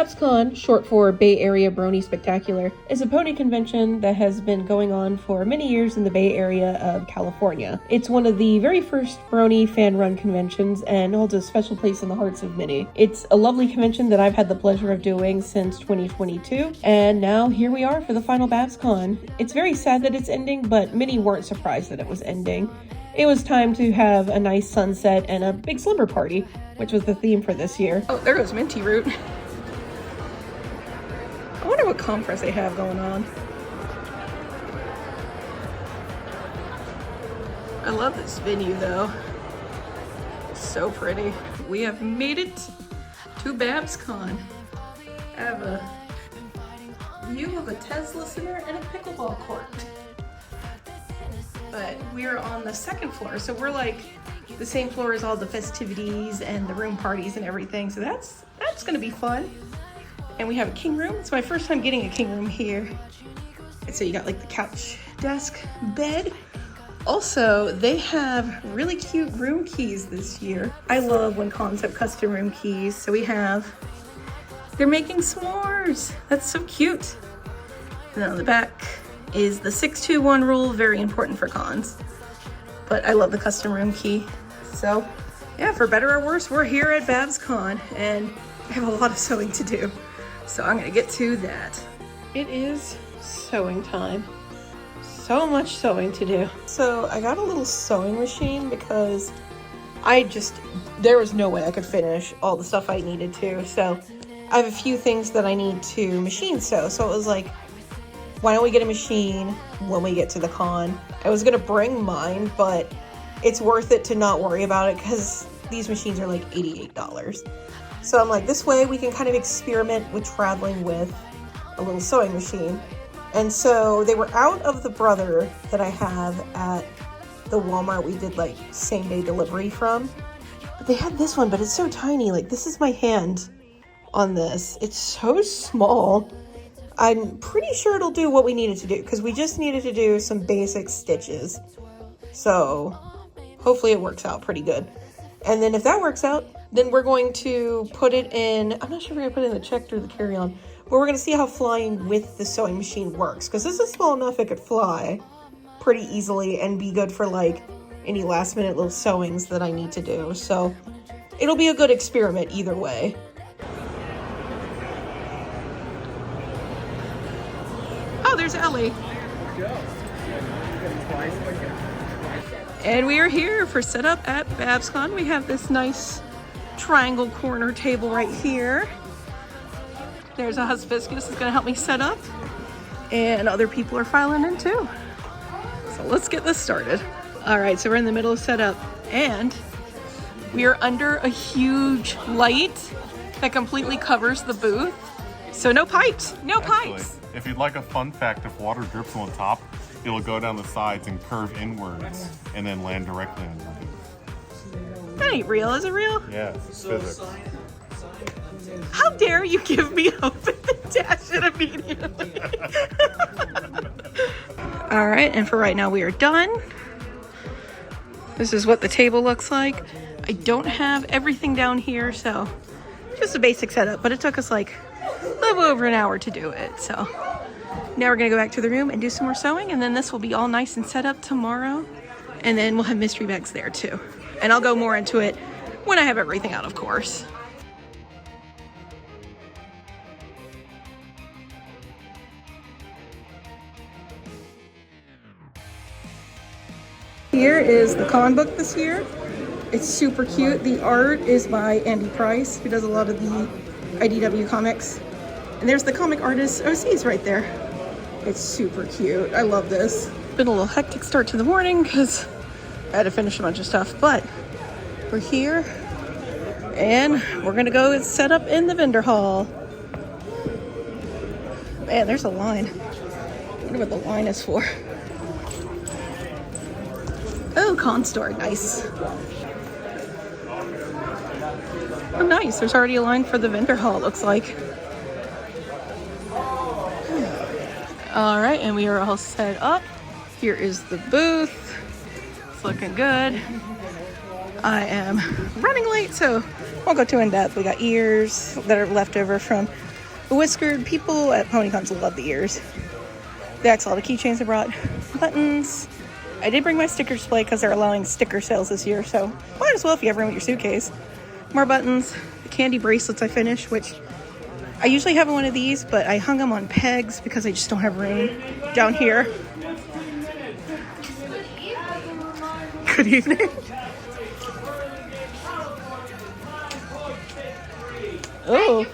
Babscon, short for Bay Area Brony Spectacular, is a pony convention that has been going on for many years in the Bay Area of California. It's one of the very first brony fan-run conventions and holds a special place in the hearts of many. It's a lovely convention that I've had the pleasure of doing since 2022, and now here we are for the final Babscon. It's very sad that it's ending, but many weren't surprised that it was ending. It was time to have a nice sunset and a big slumber party, which was the theme for this year. Oh, there goes Minty Root. I wonder what compress they have going on. I love this venue though. So pretty. We have made it to Babscon. I have a view of a Tesla Center and a pickleball court. But we're on the second floor, so we're like the same floor as all the festivities and the room parties and everything. So that's gonna be fun. And we have a king room. It's my first time getting a king room here. And so you got like the couch, desk, bed. Also, they have really cute room keys this year. I love when cons have custom room keys. So they're making s'mores. That's so cute. And then on the back is the 621 rule, very important for cons. But I love the custom room key. So yeah, for better or worse, we're here at Babscon and I have a lot of sewing to do. So I'm gonna get to that. It is sewing time. So much sewing to do. So I got a little sewing machine because there was no way I could finish all the stuff I needed to. So I have a few things that I need to machine sew. So it was like, why don't we get a machine when we get to the con? I was gonna bring mine, but it's worth it to not worry about it because these machines are like $88. So I'm like, this way we can kind of experiment with traveling with a little sewing machine. And so they were out of the Brother that I have at the Walmart we did like same day delivery from. But they had this one, but it's so tiny. Like this is my hand on this. It's so small. I'm pretty sure it'll do what we needed to do because we just needed to do some basic stitches. So hopefully it works out pretty good. And then if that works out, then we're going to put it in, I'm not sure if we're gonna put it in the checked or the carry-on, but we're gonna see how flying with the sewing machine works because this is small enough it could fly pretty easily and be good for like any last minute little sewings that I need to do. So it'll be a good experiment either way. Oh, there's Ellie. And we are here for setup at Babscon. We have this nice triangle corner table right here. There's a hibiscus that's gonna help me set up. And other people are filing in too. So let's get this started. All right, so we're in the middle of setup and we are under a huge light that completely covers the booth. So no pipes, no pipes. If you'd like a fun fact, if water drips on top, it'll go down the sides and curve inwards and then land directly on your booth. That ain't real, is it real? Yeah, it's physics. How dare you give me hope and then dash it immediately? All right, and for right now we are done. This is what the table looks like. I don't have everything down here, so just a basic setup, but it took us like a little over an hour to do it. So now we're gonna go back to the room and do some more sewing, and then this will be all nice and set up tomorrow. And then we'll have mystery bags there too. And I'll go more into it when I have everything out, of course. Here is the con book this year. It's super cute. The art is by Andy Price, who does a lot of the IDW comics. And there's the comic artist OCs right there. It's super cute. I love this. Been a little hectic start to the morning because I had to finish a bunch of stuff, but we're here and we're gonna go and set up in the vendor hall. Man, there's a line. I wonder what the line is for. Oh, con store, nice. Oh, nice. There's already a line for the vendor hall, it looks like. All right, and we are all set up. Here is the booth. It's looking good. I am running late, so won't go too in depth. We got ears that are left over from The whiskered people at PonyCons will love the ears. That's all the keychains I brought. Buttons. I did bring my sticker display because they're allowing sticker sales this year, so might as well if you have room with your suitcase. More buttons. The candy bracelets I finished, which I usually have one of these, but I hung them on pegs because I just don't have room down here. Good evening. Oh.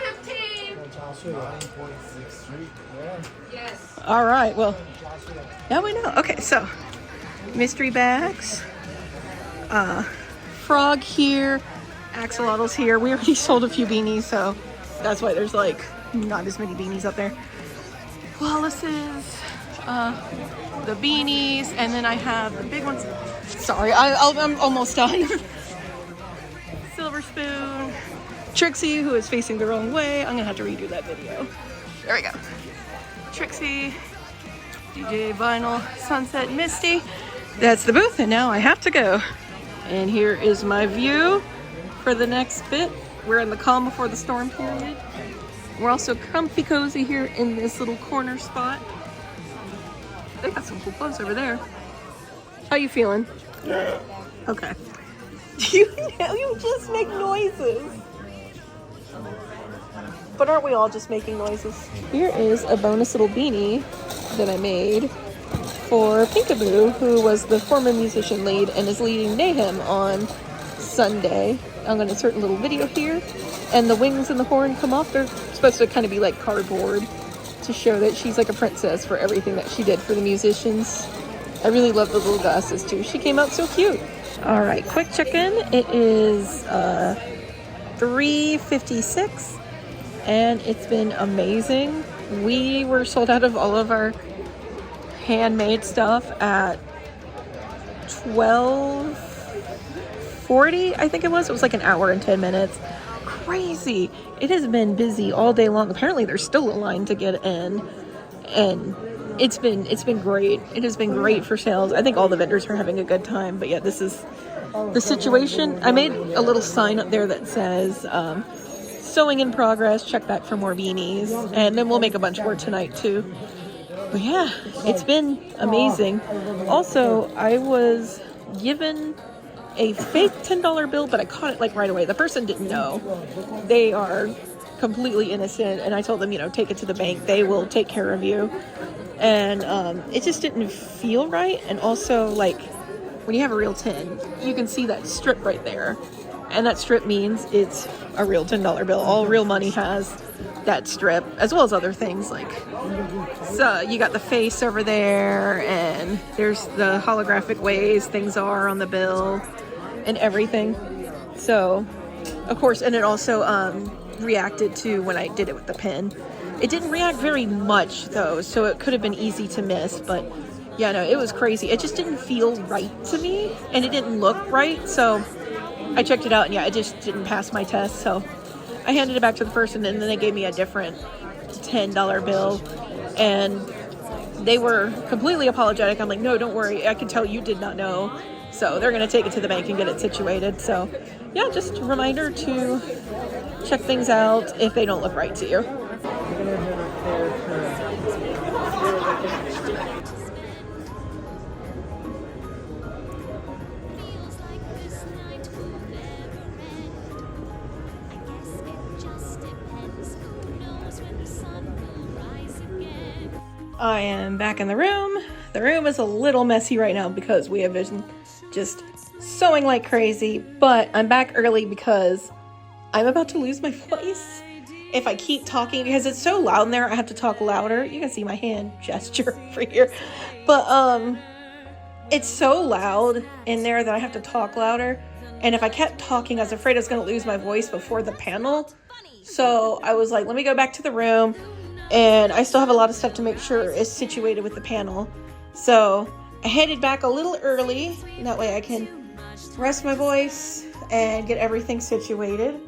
All right, well, now we know. Okay, so mystery bags, frog here, axolotls here. We already sold a few beanies, so that's why there's like not as many beanies up there. Wallace's, the beanies, and then I have the big ones. Sorry, I'm almost done. Silver spoon. Trixie, who is facing the wrong way. I'm gonna have to redo that video. There we go. Trixie, DJ Vinyl, Sunset, Misty. That's the booth, and now I have to go. And here is my view for the next bit. We're in the calm before the storm period. We're also comfy cozy here in this little corner spot. They got some cool clothes over there. How you feeling? Yeah. Okay. You just make noises. But aren't we all just making noises? Here is a bonus little beanie that I made for Peekaboo, who was the former musician lead and is leading Mayhem on Sunday. I'm going to insert a little video here. And the wings and the horn come off. They're supposed to kind of be like cardboard to show that she's like a princess for everything that she did for the musicians. I really love the little glasses too. She came out so cute. All right, quick check-in. It is $3.56. And it's been amazing. We were sold out of all of our handmade stuff at 12:40, I think it was. It was like an hour and 10 minutes. Crazy. It has been busy all day long. Apparently there's still a line to get in. And it's been great. It has been great for sales. I think all the vendors are having a good time. But yeah, this is the situation. I made a little sign up there that says, sewing in progress, check back for more beanies, and then we'll make a bunch more tonight too. But yeah, it's been amazing. Also, I was given a fake $10 bill, but I caught it like right away. The person didn't know. They are completely innocent, and I told them, take it to the bank. They will take care of you. And it just didn't feel right. And also, like, when you have a real 10, you can see that strip right there. And that strip means it's a real $10 bill. All real money has that strip, as well as other things like, so you got the face over there, and there's the holographic ways things are on the bill and everything. So, of course, and it also reacted to when I did it with the pen. It didn't react very much though, so it could have been easy to miss, but yeah, no, it was crazy. It just didn't feel right to me, and it didn't look right, so I checked it out, and yeah, it just didn't pass my test, so I handed it back to the person, and then they gave me a different $10 bill, and they were completely apologetic. I'm like, no, don't worry, I can tell you did not know, so they're going to take it to the bank and get it situated. So yeah, just a reminder to check things out if they don't look right to you. I am back in the room. The room is a little messy right now because we have been just sewing like crazy, but I'm back early because I'm about to lose my voice if I keep talking, because it's so loud in there. I have to talk louder. You can see my hand gesture over here, but it's so loud in there that I have to talk louder, and if I kept talking, I was afraid I was going to lose my voice before the panel. So I was like, let me go back to the room. And I still have a lot of stuff to make sure is situated with the panel. So I headed back a little early. That way I can rest my voice and get everything situated.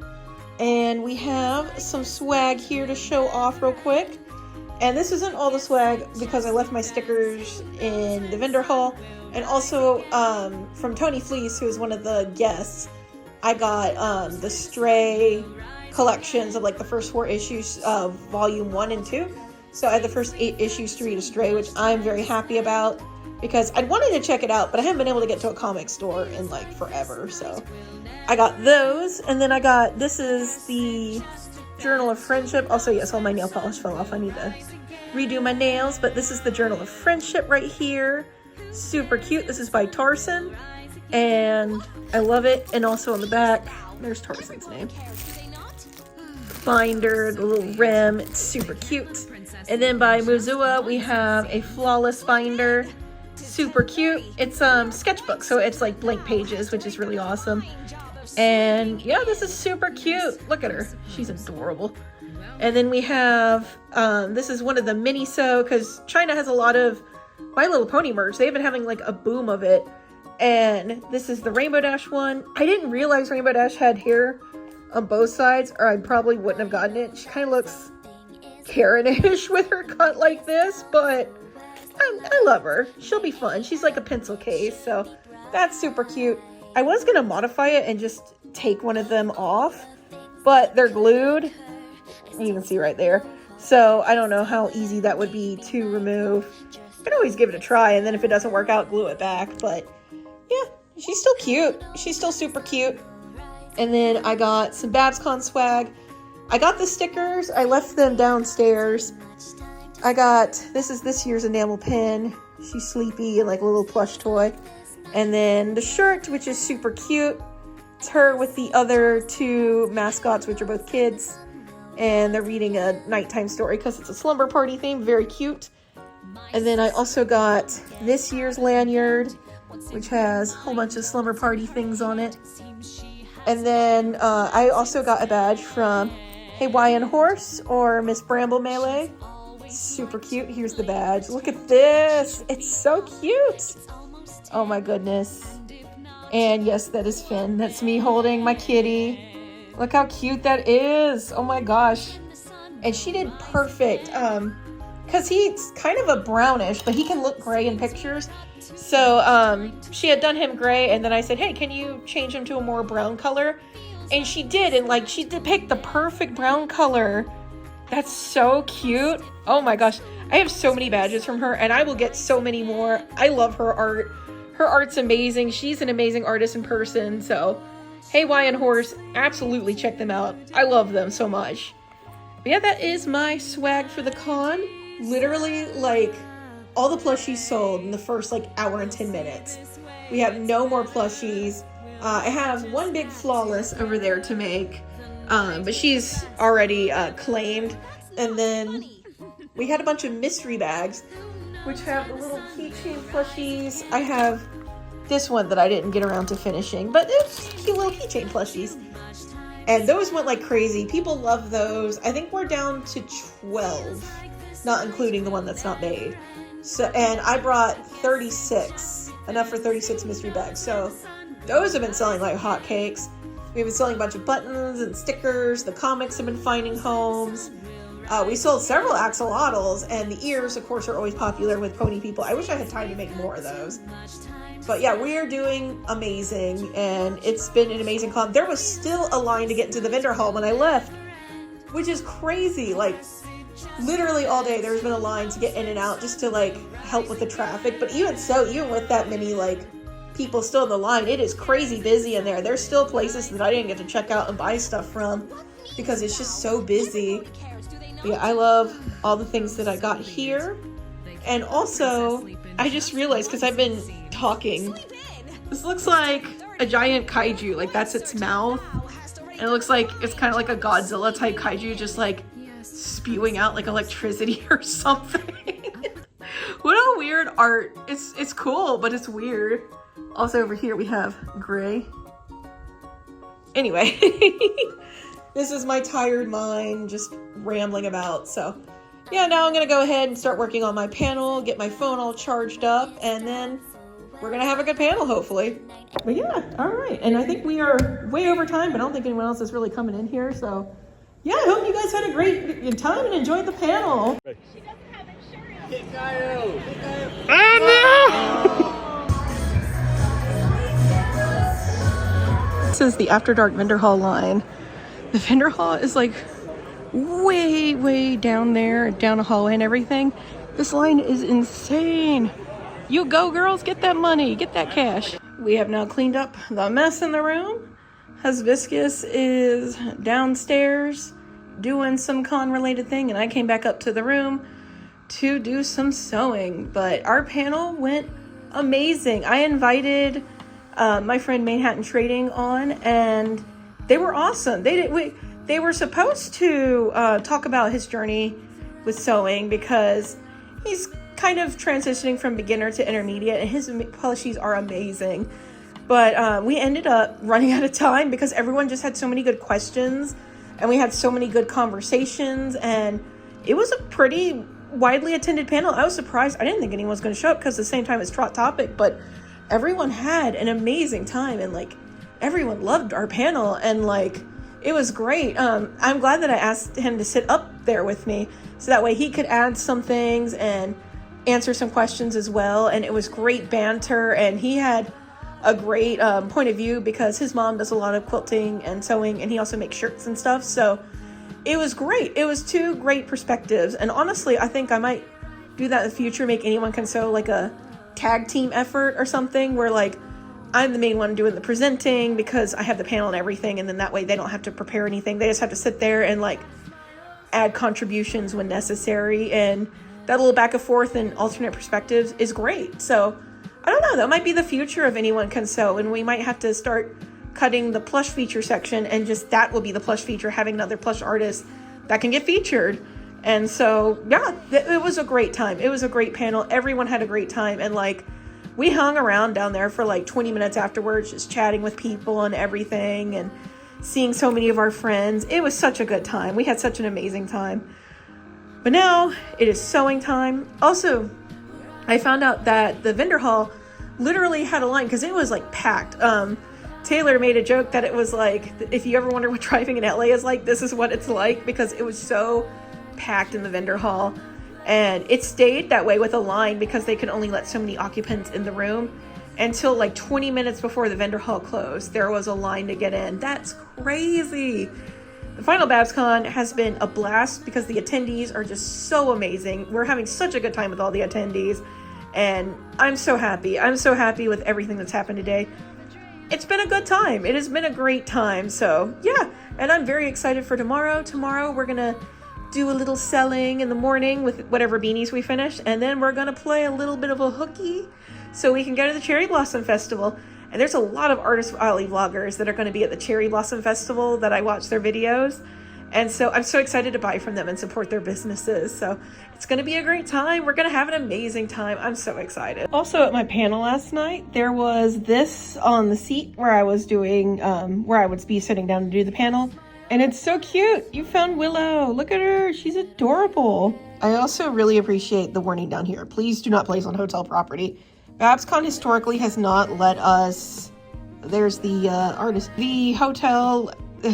And we have some swag here to show off real quick. And this isn't all the swag because I left my stickers in the vendor hall. And also from Tony Fleece, who is one of the guests, I got the Stray collections of like the first 4 issues of volume 1 and 2. So I had the first 8 issues to read Astray, which I'm very happy about because I'd wanted to check it out, but I haven't been able to get to a comic store in like forever. So I got those, and then I got, this is the Journal of Friendship. Also, yes, all my nail polish fell off. I need to redo my nails, but this is the Journal of Friendship right here. Super cute. This is by Tarson, and I love it. And also on the back, there's Tarson's name. Binder, the little rim, it's super cute. And then by Muzua, we have a flawless binder, super cute. It's sketchbook, so it's like blank pages, which is really awesome. And yeah, this is super cute. Look at her, she's adorable. And then we have, this is one of the mini-sew, because China has a lot of My Little Pony merch. They've been having like a boom of it. And this is the Rainbow Dash one. I didn't realize Rainbow Dash had hair on both sides, or I probably wouldn't have gotten it. She kind of looks Karen-ish with her cut like this, but I love her. She'll be fun. She's like a pencil case, so that's super cute. I was going to modify it and just take one of them off, but they're glued. You can see right there. So I don't know how easy that would be to remove. You can always give it a try, and then if it doesn't work out, glue it back. But yeah, she's still cute. She's still super cute. And then I got some Babscon swag. I got the stickers. I left them downstairs. I got, this is this year's enamel pin. She's sleepy and like a little plush toy. And then the shirt, which is super cute. It's her with the other 2 mascots, which are both kids. And they're reading a nighttime story because it's a slumber party theme. Very cute. And then I also got this year's lanyard, which has a whole bunch of slumber party things on it. And then I also got a badge from Hawaiian Horse or Miss Bramble Melee. Super cute. Here's the badge. Look at this. It's so cute. Oh my goodness. And yes, that is Finn. That's me holding my kitty. Look how cute that is. Oh my gosh. And she did perfect. Because he's kind of a brownish, but he can look gray in pictures. So she had done him gray, and then I said, hey, can you change him to a more brown color? And she did, and like she did pick the perfect brown color. That's so cute. Oh my gosh. I have so many badges from her, and I will get so many more. I love her art. Her art's amazing. She's an amazing artist in person. So, Hawaiian Horse, absolutely check them out. I love them so much. But yeah, that is my swag for the con. Literally, like, all the plushies sold in the first, like, hour and 10 minutes. We have no more plushies. I have one big flawless over there to make, but she's already claimed. And then we had a bunch of mystery bags, which have the little keychain plushies. I have this one that I didn't get around to finishing, but it's cute little keychain plushies. And those went like crazy. People love those. I think we're down to 12, not including the one that's not made. So, and I brought 36, enough for 36 mystery bags. So those have been selling like hotcakes. We've been selling a bunch of buttons and stickers. The comics have been finding homes. We sold several axolotls, and the ears, of course, are always popular with pony people. I wish I had time to make more of those. But yeah, we are doing amazing, and it's been an amazing con. There was still a line to get into the vendor hall when I left, which is crazy. Like, literally all day there's been a line to get in and out just to, like, help with the traffic. But even so, even with that many, like, people still in the line, it is crazy busy in there. There's still places that I didn't get to check out and buy stuff from because it's just so busy. But yeah, I love all the things that I got here. And also, I just realized, because I've been talking, this looks like a giant kaiju. Like, that's its mouth. And it looks like it's kind of like a Godzilla type kaiju, just like spewing out like electricity or something. What a weird art. It's cool, but it's weird. Also over here we have gray. Anyway, this is my tired mind just rambling about. So yeah, now I'm gonna go ahead and start working on my panel, get my phone all charged up, and then we're gonna have a good panel, hopefully. But yeah, all right. And I think we are way over time, but I don't think anyone else is really coming in here. So yeah, I hope you guys had a great time and enjoyed the panel. She doesn't have insurance. Oh no! This is the After Dark vendor hall line. The vendor hall is like way down there, down a hallway and everything. This line is insane. You go, girls, get that money, get that cash. We have now cleaned up the mess in the room. Hibiscus is downstairs doing some con related thing, and I came back up to the room to do some sewing. But our panel went amazing. I invited my friend Manhattan Trading on, and they were awesome. They were supposed to talk about his journey with sewing, because he's kind of transitioning from beginner to intermediate, and his plushies are amazing. But we ended up running out of time because everyone just had so many good questions, and we had so many good conversations, and it was a pretty widely attended panel. I was surprised. I didn't think anyone was going to show up because the same time as Trot Topic, but everyone had an amazing time, and like everyone loved our panel, and like it was great. I'm glad that I asked him to sit up there with me so that way he could add some things and answer some questions as well. And it was great banter, and he had a great point of view because his mom does a lot of quilting and sewing, and he also makes shirts and stuff. So it was great. It was two great perspectives, and honestly, I think I might do that in the future, make Anyone Can Sew like a tag team effort or something, where like I'm the main one doing the presenting because I have the panel and everything, and then that way they don't have to prepare anything. They just have to sit there and like add contributions when necessary, and that little back and forth and alternate perspectives is great. So I don't know, that might be the future of Anyone Can Sew, and we might have to start cutting the plush feature section, and just that will be the plush feature, having another plush artist that can get featured. And so yeah, it was a great time. It was a great panel. Everyone had a great time, and like we hung around down there for like 20 minutes afterwards, just chatting with people and everything, and seeing so many of our friends. It was such a good time. We had such an amazing time. But now it is sewing time. Also, I found out that the vendor hall literally had a line because it was like packed. Taylor made a joke that it was like, if you ever wonder what driving in LA is like, this is what it's like, because it was so packed in the vendor hall. And it stayed that way with a line because they could only let so many occupants in the room until like 20 minutes before the vendor hall closed. There was a line to get in. That's crazy. The final Babscon has been a blast because the attendees are just so amazing. We're having such a good time with all the attendees, and I'm so happy. I'm so happy with everything that's happened today. It's been a good time. It has been a great time. So yeah, and I'm very excited for tomorrow. Tomorrow we're gonna do a little selling in the morning with whatever beanies we finish, and then we're gonna play a little bit of a hooky so we can go to the Cherry Blossom Festival. And there's a lot of Artist Alley vloggers that are going to be at the Cherry Blossom Festival that I watch their videos. And so I'm so excited to buy from them and support their businesses. So it's going to be a great time. We're going to have an amazing time. I'm so excited. Also at my panel last night, there was this on the seat where I was doing, where I would be sitting down to do the panel. And it's so cute. You found Willow. Look at her. She's adorable. I also really appreciate the warning down here. Please do not place on hotel property. Babscon historically has not let us, there's the artist, the hotel,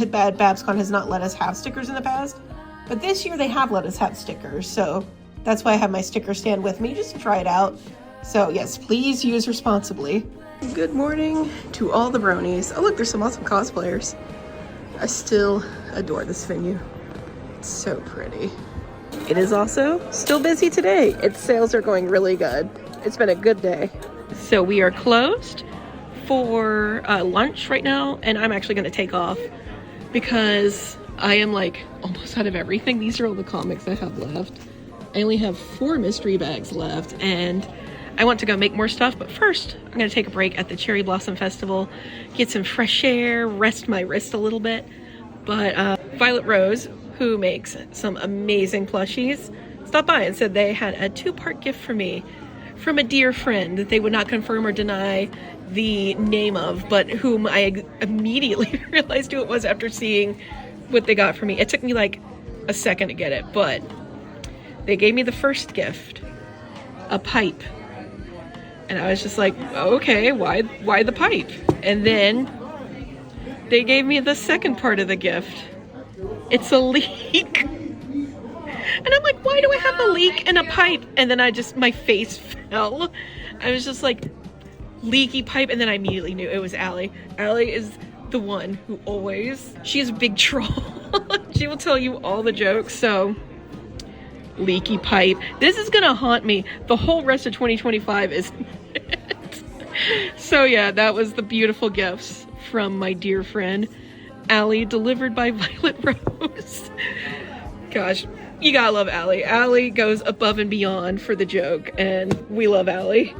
Bad Babscon has not let us have stickers in the past, but this year they have let us have stickers, so that's why I have my sticker stand with me just to try it out. So yes, please use responsibly. Good morning to all the bronies. Oh look, there's some awesome cosplayers. I still adore this venue. It's so pretty. It is also still busy today. Its sales are going really good. It's been a good day. So we are closed for lunch right now, and I'm actually going to take off because I am like almost out of everything. These are all the comics I have left. I only have 4 mystery bags left, and I want to go make more stuff, but first I'm going to take a break at the Cherry Blossom Festival, get some fresh air, rest my wrist a little bit. But Violet Rose, who makes some amazing plushies, stopped by and said they had a 2-part gift for me from a dear friend that they would not confirm or deny the name of, but whom I immediately realized who it was after seeing what they got for me. It took me like a second to get it, but they gave me the first gift, a pipe. And I was just like, okay, why the pipe? And then they gave me the second part of the gift. It's a leek. And I'm like, why do I have a leek and a pipe? And then my face fell. I was just like, leaky pipe. And then I immediately knew it was Allie. Allie is the one who always, she is a big troll. She will tell you all the jokes. So leaky pipe, this is gonna haunt me the whole rest of 2025 is so yeah, that was the beautiful gifts from my dear friend Allie, delivered by Violet Rose. Gosh, you gotta love Allie. Allie goes above and beyond for the joke, and we love Allie.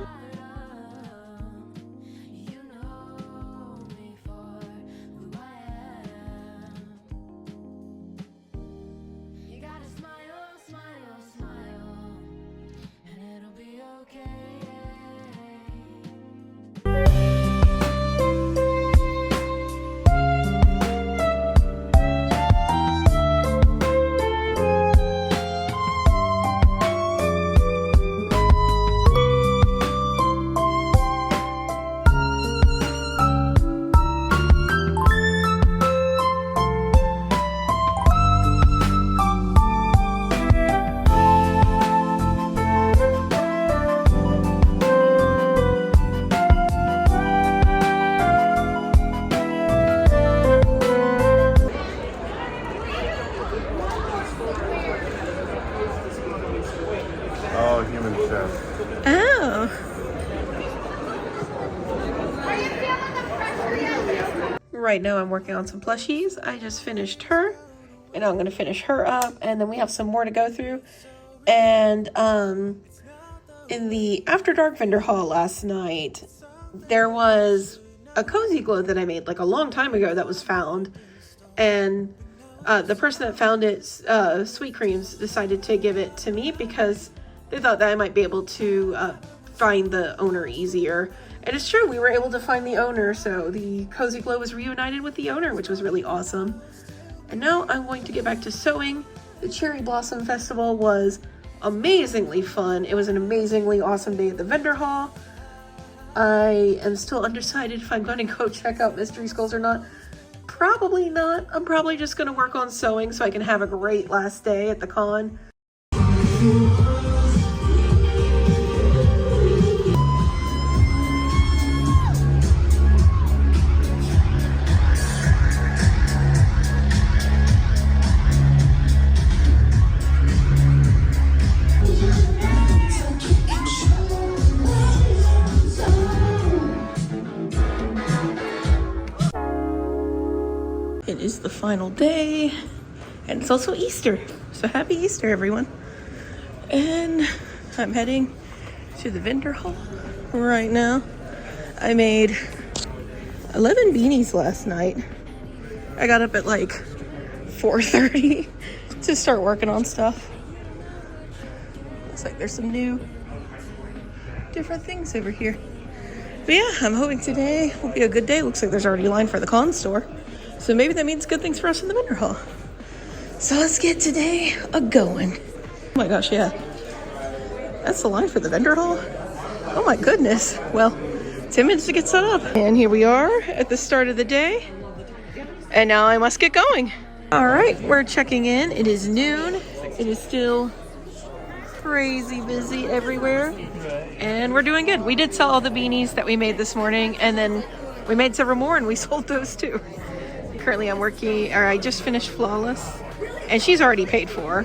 Oh, human chef. Oh. Right now I'm working on some plushies. I just finished her, and I'm gonna finish her up, and then we have some more to go through. And in the After Dark vendor haul last night, there was a cozy glow that I made like a long time ago that was found, and the person that found it, Sweet Creams, decided to give it to me because they thought that I might be able to find the owner easier. And it's true, we were able to find the owner, so the Cozy Glow was reunited with the owner, which was really awesome. And now I'm going to get back to sewing. The Cherry Blossom Festival was amazingly fun. It was an amazingly awesome day at the vendor hall. I am still undecided if I'm going to go check out Mystery Skulls or not. Probably not. I'm probably just going to work on sewing so I can have a great last day at the con. It is the final day, and it's also Easter, so happy Easter, everyone. And I'm heading to the vendor hall right now. I made 11 beanies last night. I got up at like 4:30 to start working on stuff. Looks like there's some new different things over here. But yeah, I'm hoping today will be a good day. Looks like there's already a line for the con store. So maybe that means good things for us in the vendor hall. So let's get today a-going. Oh my gosh, yeah. That's the line for the vendor hall? Oh my goodness. Well, 10 minutes to get set up. And here we are at the start of the day. And now I must get going. All right, we're checking in. It is noon. It is still crazy busy everywhere. And we're doing good. We did sell all the beanies that we made this morning, and then we made several more and we sold those too. Currently I'm working, or I just finished Flawless, and she's already paid for.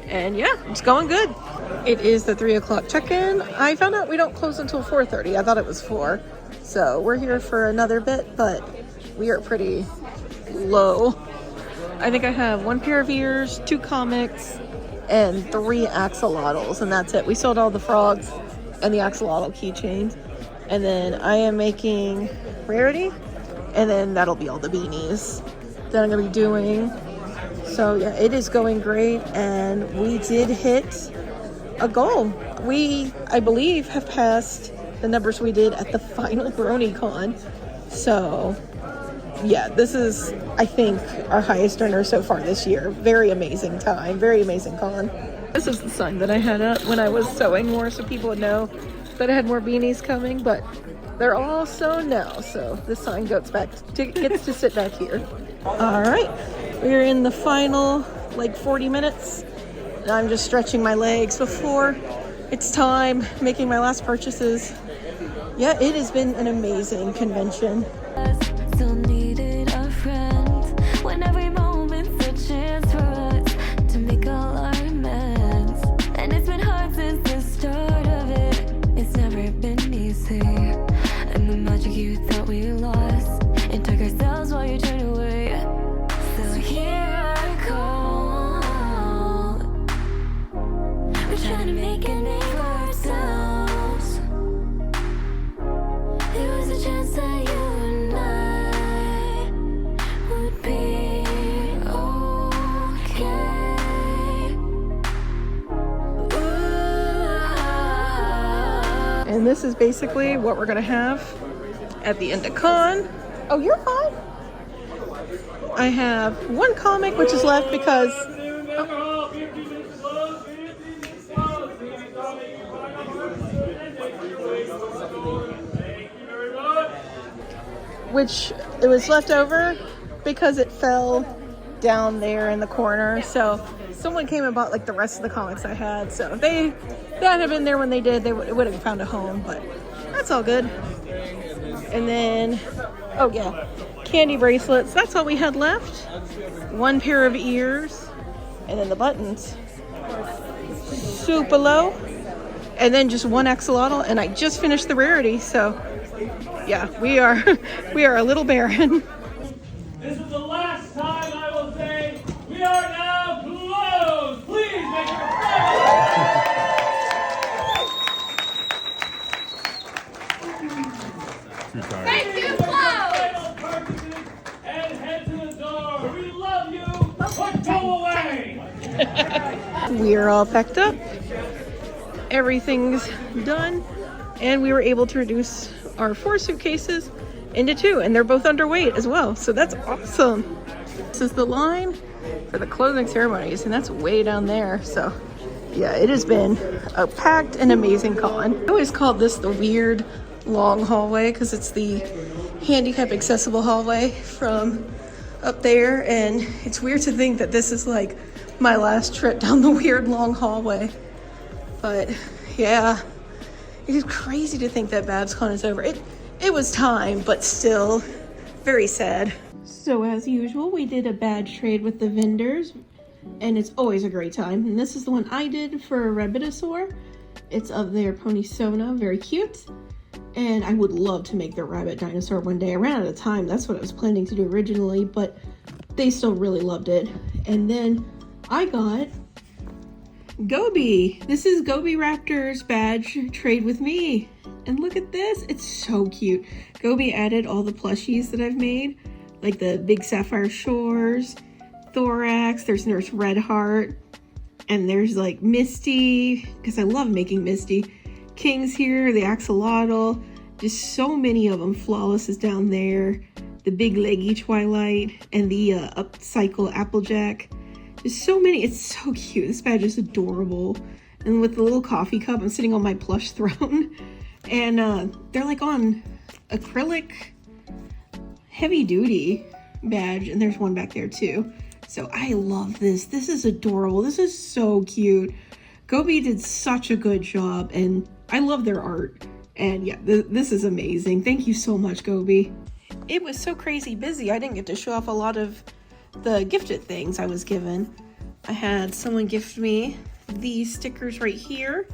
And yeah, it's going good. It is the 3 o'clock check-in. I found out we don't close until 4:30. I thought it was 4. So we're here for another bit, but we are pretty low. I think I have 1 pair of ears, 2 comics, and 3 axolotls, and that's it. We sold all the frogs and the axolotl keychains. And then I am making Rarity, and then that'll be all the beanies that I'm gonna be doing. So yeah, it is going great, and we did hit a goal. We, I believe, have passed the numbers we did at the final BronyCon. So yeah, this is, I think, our highest earner so far this year. Very amazing time, very amazing con. This is the sign that I had up when I was sewing more, so people would know that I had more beanies coming, but they're all sewn now, so this sign gets to sit back here. All right, we're in the final like 40 minutes. And I'm just stretching my legs before it's time, making my last purchases. Yeah, it has been an amazing convention. Still needed And this is basically what we're gonna have at the end of con. Oh, you're fine. I have one comic which is left because which it was left over because it fell down there in the corner. So someone came and bought like the rest of the comics I had. So if they that had been there when they did, they would have found a home, but that's all good. And then, oh yeah, candy bracelets. That's all we had left. One pair of ears, and then the buttons. Super low. And then just one axolotl, and I just finished the rarity, so yeah, we are a little barren. This is the last time I will say we are now closed. Please make it Thank you, Plush! final purchases and head to the door. We love you, but go away. We are all packed up. Everything's done, and we were able to reduce our 4 suitcases into 2, and they're both underweight as well, so that's awesome. This is the line for the closing ceremonies, and that's way down there. So yeah, it has been a packed and amazing con. I always called this the weird long hallway because it's the handicap accessible hallway from up there, and it's weird to think that this is like my last trip down the weird long hallway. But yeah, it is crazy to think that Babscon is over. It was time, but still very sad. So as usual, we did a badge trade with the vendors, and it's always a great time. And this is the one I did for a rabbitosaur. It's of their pony Sona, very cute. And I would love to make their rabbit dinosaur one day. I ran out of time, that's what I was planning to do originally, but they still really loved it. And then I got Gobi. This is Gobi Raptor's badge trade with me. And look at this, it's so cute. Gobi added all the plushies that I've made, like the big sapphire shores, thorax, there's Nurse Redheart, and there's like Misty, because I love making Misty. King's here, the axolotl, just so many of them. Flawless is down there, the big leggy Twilight, and the upcycle Applejack. There's so many, it's so cute. This badge is adorable. And with the little coffee cup, I'm sitting on my plush throne. And they're like on acrylic heavy duty badge. And there's one back there too. So I love this. This is adorable. This is so cute. Gobi did such a good job, and I love their art. And yeah, this is amazing. Thank you so much, Gobi. It was so crazy busy. I didn't get to show off a lot of the gifted things I was given. I had someone gift me these stickers right here.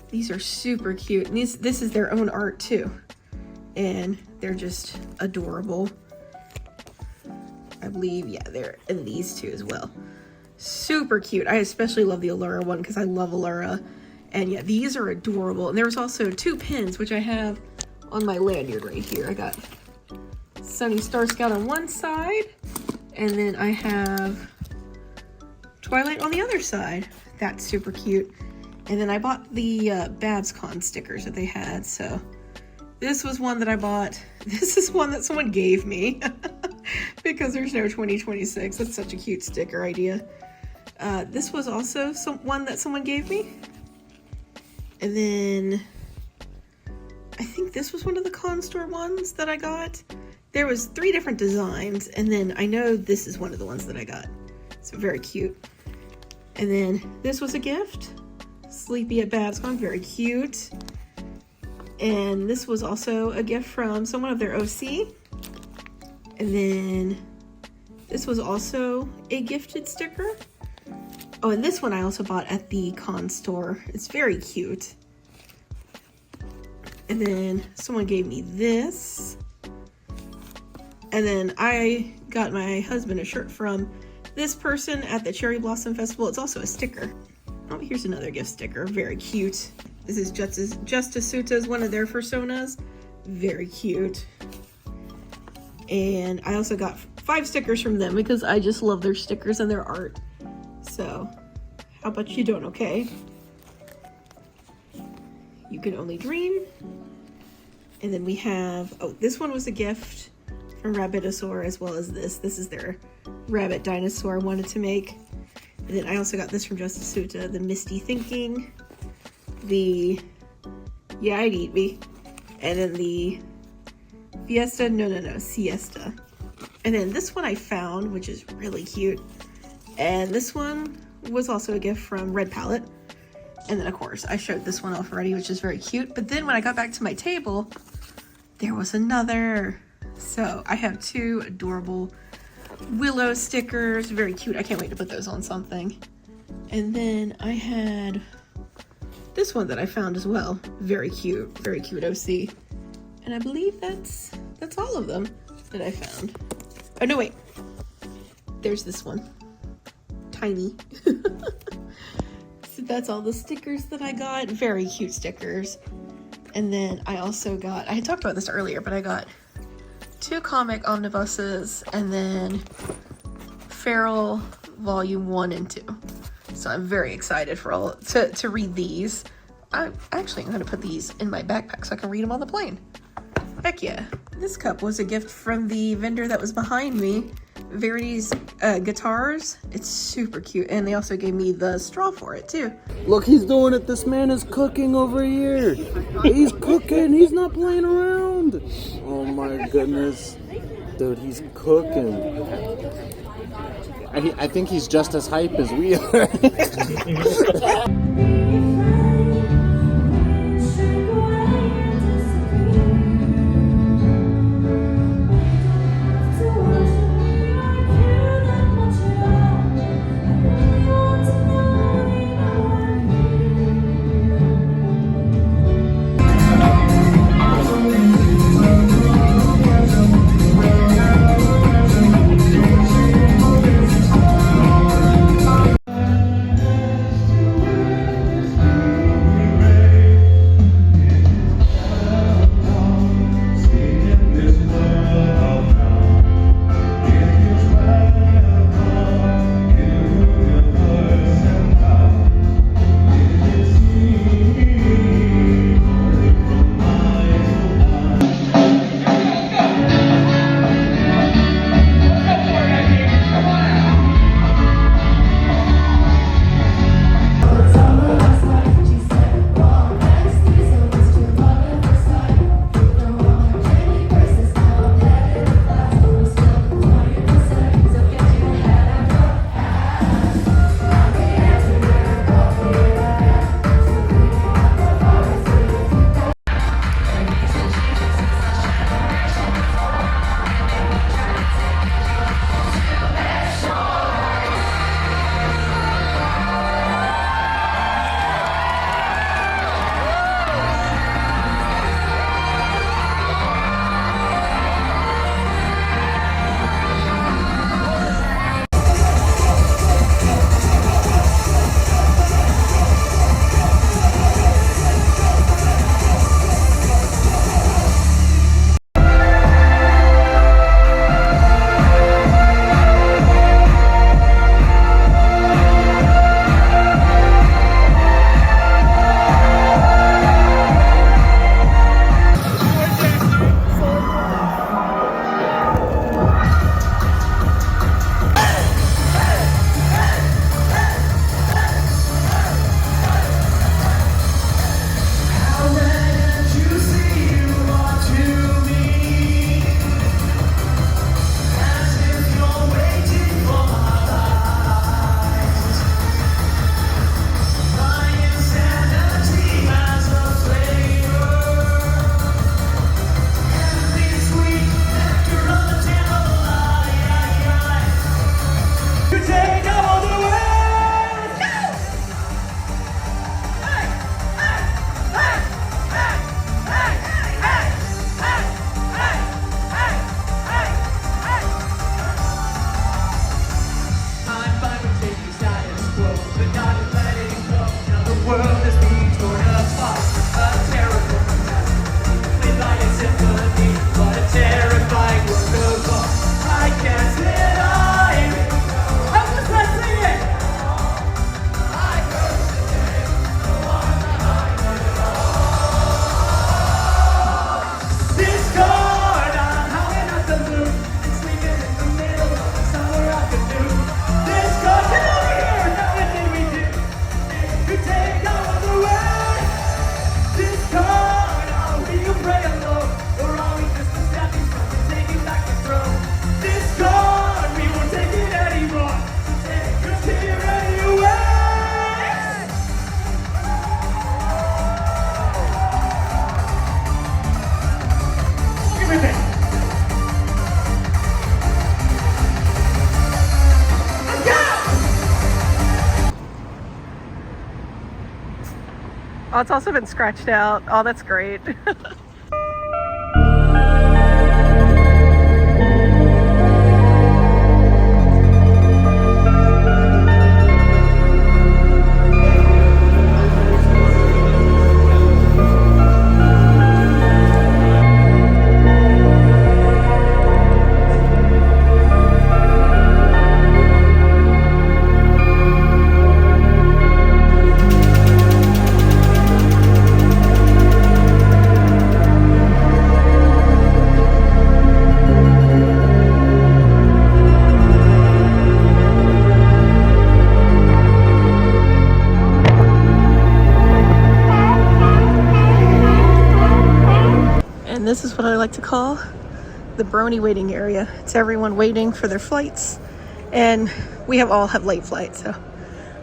These are super cute. And this is their own art too. And they're just adorable. I believe, yeah, they're in these two as well. Super cute. I especially love the Allura one because I love Allura. And yeah, these are adorable. And there was also 2 pins, which I have on my lanyard right here. I got Sunny Star Scout on one side, and then I have Twilight on the other side. That's super cute. And then I bought the Babscon stickers that they had. So this was one that I bought. This is one that someone gave me because there's no 2026. That's such a cute sticker idea. This was also one that someone gave me. And then I think this was one of the Con Store ones that I got. There was 3 different designs, and then I know this is one of the ones that I got. So very cute. And then this was a gift. Sleepy at Babscon, very cute. And this was also a gift from someone of their OC. And then this was also a gifted sticker. Oh, and this one I also bought at the Con Store. It's very cute. And then someone gave me this. And then I got my husband a shirt from this person at the Cherry Blossom Festival. It's also a sticker. Oh, here's another gift sticker. Very cute. This is Justice Suta's one of their personas. Very cute. And I also got 5 stickers from them because I just love their stickers and their art. So, how about you doing okay? You Can Only Dream. And then we have, oh, this one was a gift from Rabbitosaur, as well as this. This is their rabbit dinosaur I wanted to make. And then I also got this from Justice Suta, the Misty Thinking, the Yeah, I'd Eat Me, and then the Fiesta, no, Siesta. And then this one I found, which is really cute. And this one was also a gift from Red Palette. And then of course I showed this one off already, which is very cute. But then when I got back to my table, there was another. So I have two adorable willow stickers, very cute. I can't wait to put those on something. And then I had this one that I found as well, very cute OC. And I believe that's all of them that I found. Oh no, wait, there's this one, tiny. So that's all the stickers that I got, very cute stickers. And then I also got, I had talked about this earlier, but I got 2 comic omnibuses and then Feral Volume 1 and 2. So I'm very excited for all to read these. I'm going to put these in my backpack so I can read them on the plane. Heck yeah. This cup was a gift from the vendor that was behind me, Verity's Guitars. It's super cute, and they also gave me the straw for it too. Look, he's doing it. This man is cooking over here. He's cooking. He's not playing around. Oh my goodness. Dude, he's cooking. I think he's just as hype as we are. Oh, it's also been scratched out. Oh, that's great. And this is what I like to call the brony waiting area. It's everyone waiting for their flights, and we all have late flights, so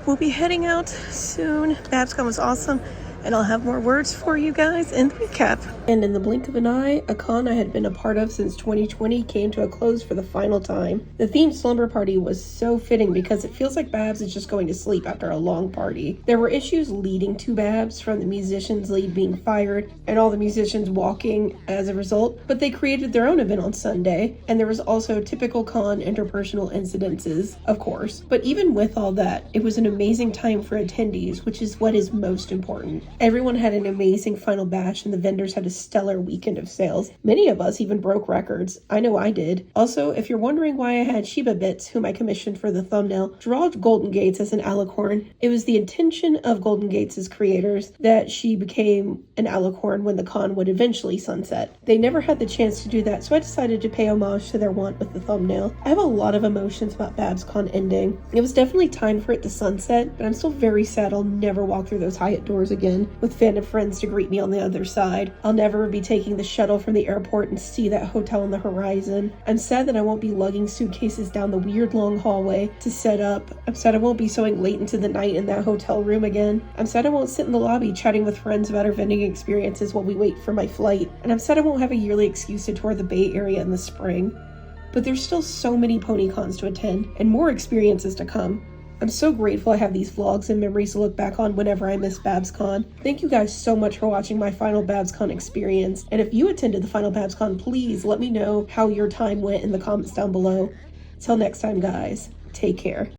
we'll be heading out soon. Babscon was awesome, and I'll have more words for you guys in the recap. And in the blink of an eye, a con I had been a part of since 2020 came to a close for the final time. The themed slumber party was so fitting because it feels like Babs is just going to sleep after a long party. There were issues leading to Babs, from the musicians lead being fired and all the musicians walking as a result, but they created their own event on Sunday, and there was also typical con interpersonal incidences, of course. But even with all that, it was an amazing time for attendees, which is what is most important. Everyone had an amazing final bash, and the vendors had a stellar weekend of sales. Many of us even broke records. I know I did. Also, if you're wondering why I had ShibaBitz, whom I commissioned for the thumbnail, draw Golden Gates as an alicorn, it was the intention of Golden Gates' creators that she became an alicorn when the con would eventually sunset. They never had the chance to do that, so I decided to pay homage to their want with the thumbnail. I have a lot of emotions about Babscon ending. It was definitely time for it to sunset, but I'm still very sad I'll never walk through those Hyatt doors again with fandom friends to greet me on the other side. I'll never be taking the shuttle from the airport and see that hotel on the horizon. I'm sad that I won't be lugging suitcases down the weird long hallway to set up. I'm sad I won't be sewing late into the night in that hotel room again. I'm sad I won't sit in the lobby chatting with friends about our vending experiences while we wait for my flight. And I'm sad I won't have a yearly excuse to tour the Bay Area in the spring. But there's still so many pony cons to attend and more experiences to come. I'm so grateful I have these vlogs and memories to look back on whenever I miss Babscon. Thank you guys so much for watching my final Babscon experience. And if you attended the final Babscon, please let me know how your time went in the comments down below. Till next time, guys, take care.